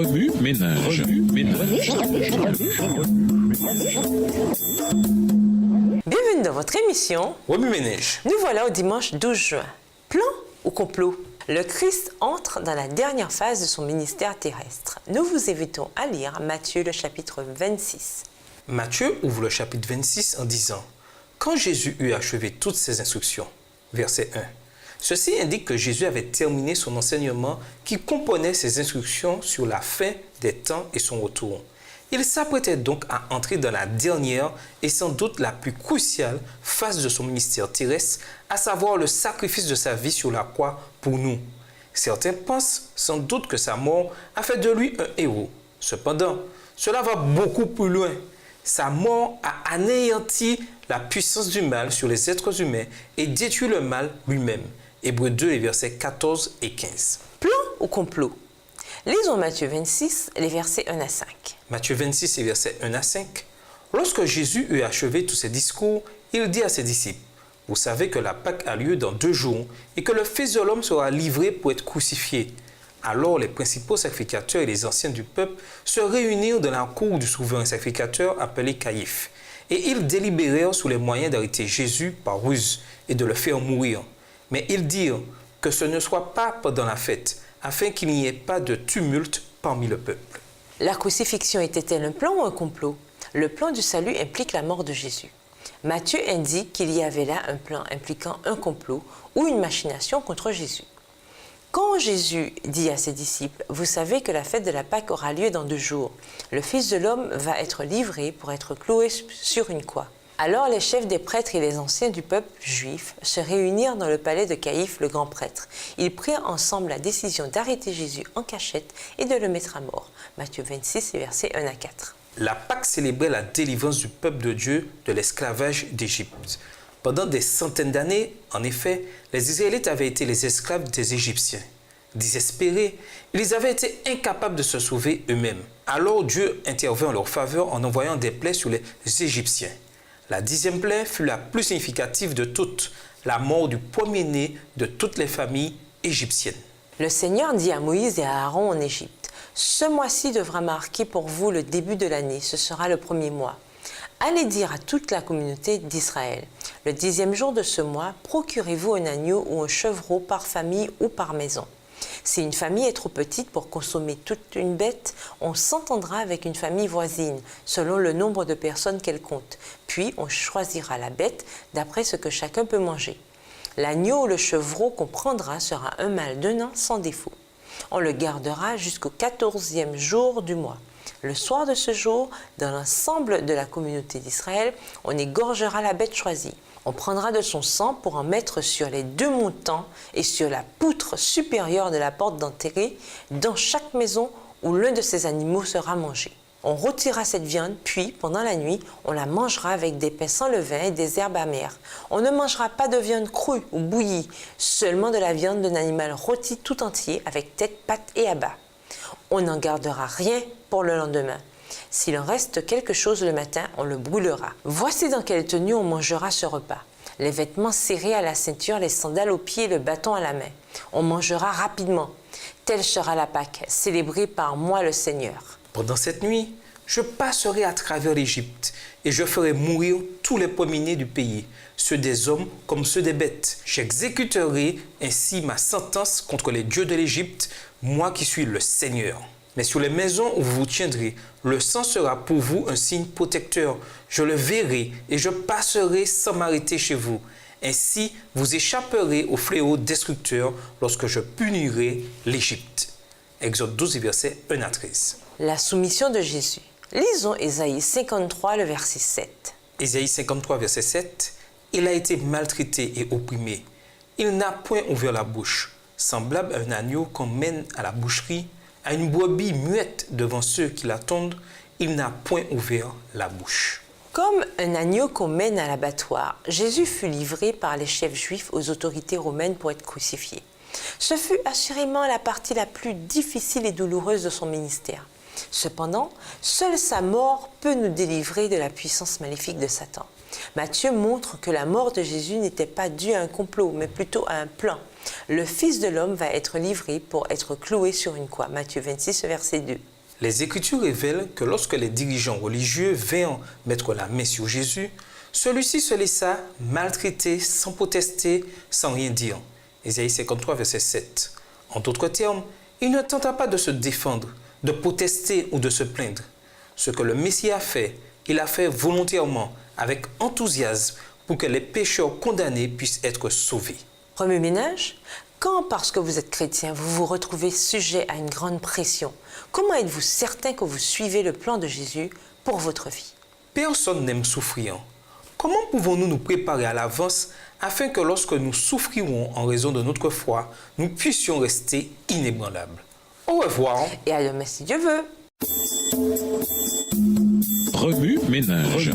Remue-ménage. Bienvenue dans votre émission Remue-ménage. Nous voilà au dimanche 12 juin. Plan ou complot? Le Christ entre dans la dernière phase de son ministère terrestre. Nous vous invitons à lire Matthieu, le chapitre 26. Matthieu ouvre le chapitre 26 en disant « Quand Jésus eut achevé toutes ses instructions », verset 1, ceci indique que Jésus avait terminé son enseignement qui comprenait ses instructions sur la fin des temps et son retour. Il s'apprêtait donc à entrer dans la dernière et sans doute la plus cruciale phase de son ministère terrestre, à savoir le sacrifice de sa vie sur la croix pour nous. Certains pensent sans doute que sa mort a fait de lui un héros. Cependant, cela va beaucoup plus loin. Sa mort a anéanti la puissance du mal sur les êtres humains et détruit le mal lui-même. Hébreux 2, les versets 14 et 15. Plan ou complot? Lisons Matthieu 26, les versets 1 à 5. Matthieu 26, les versets 1 à 5. Lorsque Jésus eut achevé tous ses discours, il dit à ses disciples, « Vous savez que la Pâque a lieu dans 2 jours et que le Fils de l'homme sera livré pour être crucifié. » Alors les principaux sacrificateurs et les anciens du peuple se réunirent dans la cour du souverain sacrificateur appelé Caïphe. Et ils délibérèrent sur les moyens d'arrêter Jésus par ruse et de le faire mourir. Mais ils dirent que ce ne soit pas pendant la fête, afin qu'il n'y ait pas de tumulte parmi le peuple. La crucifixion était-elle un plan ou un complot? Le plan du salut implique la mort de Jésus. Matthieu indique qu'il y avait là un plan impliquant un complot ou une machination contre Jésus. Quand Jésus dit à ses disciples « Vous savez que la fête de la Pâque aura lieu dans 2 jours. Le Fils de l'homme va être livré pour être cloué sur une croix. » Alors les chefs des prêtres et les anciens du peuple juif se réunirent dans le palais de Caïphe, le grand prêtre. Ils prirent ensemble la décision d'arrêter Jésus en cachette et de le mettre à mort. Matthieu 26, versets 1 à 4. La Pâque célébrait la délivrance du peuple de Dieu de l'esclavage d'Égypte. Pendant des centaines d'années, en effet, les Israélites avaient été les esclaves des Égyptiens. Désespérés, ils avaient été incapables de se sauver eux-mêmes. Alors Dieu intervint en leur faveur en envoyant des plaies sur les Égyptiens. La 10e plaie fut la plus significative de toutes, la mort du premier-né de toutes les familles égyptiennes. Le Seigneur dit à Moïse et à Aaron en Égypte, « Ce mois-ci devra marquer pour vous le début de l'année, ce sera le 1er mois. Allez dire à toute la communauté d'Israël, le 10e jour de ce mois, procurez-vous un agneau ou un chevreau par famille ou par maison. Si une famille est trop petite pour consommer toute une bête, on s'entendra avec une famille voisine, selon le nombre de personnes qu'elle compte. Puis on choisira la bête d'après ce que chacun peut manger. L'agneau ou le chevreau qu'on prendra sera un mâle d'1 an sans défaut. On le gardera jusqu'au 14e jour du mois. Le soir de ce jour, dans l'ensemble de la communauté d'Israël, on égorgera la bête choisie. On prendra de son sang pour en mettre sur les 2 montants et sur la poutre supérieure de la porte d'entrée dans chaque maison où l'un de ces animaux sera mangé. On retirera cette viande, puis, pendant la nuit, on la mangera avec des pains sans levain et des herbes amères. On ne mangera pas de viande crue ou bouillie, seulement de la viande d'un animal rôti tout entier avec tête, pattes et abats. On n'en gardera rien pour le lendemain. S'il en reste quelque chose le matin, on le brûlera. Voici dans quelle tenue on mangera ce repas. Les vêtements serrés à la ceinture, les sandales aux pieds et le bâton à la main. On mangera rapidement. Telle sera la Pâque, célébrée par moi le Seigneur. Pendant cette nuit, je passerai à travers l'Égypte et je ferai mourir tous les premiers-nés du pays, ceux des hommes comme ceux des bêtes. J'exécuterai ainsi ma sentence contre les dieux de l'Égypte, moi qui suis le Seigneur. Mais sur les maisons où vous vous tiendrez, le sang sera pour vous un signe protecteur. Je le verrai et je passerai sans m'arrêter chez vous. Ainsi, vous échapperez au fléau destructeur lorsque je punirai l'Égypte. Exode 12, versets 1 à 13. La soumission de Jésus. Lisons Ésaïe 53, le verset 7. Ésaïe 53, verset 7. Il a été maltraité et opprimé. Il n'a point ouvert la bouche. Semblable à un agneau qu'on mène à la boucherie, à une brebis muette devant ceux qui l'attendent, il n'a point ouvert la bouche. Comme un agneau qu'on mène à l'abattoir, Jésus fut livré par les chefs juifs aux autorités romaines pour être crucifié. Ce fut assurément la partie la plus difficile et douloureuse de son ministère. Cependant, seule sa mort peut nous délivrer de la puissance maléfique de Satan. Matthieu montre que la mort de Jésus n'était pas due à un complot, mais plutôt à un plan. Le Fils de l'homme va être livré pour être cloué sur une croix. Matthieu 26, verset 2. Les Écritures révèlent que lorsque les dirigeants religieux vinrent mettre la main sur Jésus, celui-ci se laissa maltraiter sans protester, sans rien dire. Ésaïe 53, verset 7. En d'autres termes, il ne tenta pas de se défendre, de protester ou de se plaindre. Ce que le Messie a fait, il a fait volontairement, avec enthousiasme, pour que les pécheurs condamnés puissent être sauvés. Premier ménage, quand parce que vous êtes chrétien, vous vous retrouvez sujet à une grande pression, comment êtes-vous certain que vous suivez le plan de Jésus pour votre vie? Personne n'aime souffrir. Comment pouvons-nous nous préparer à l'avance afin que lorsque nous souffrirons en raison de notre foi, nous puissions rester inébranlables? Au revoir. Et à demain si Dieu veut. Revue Ménage.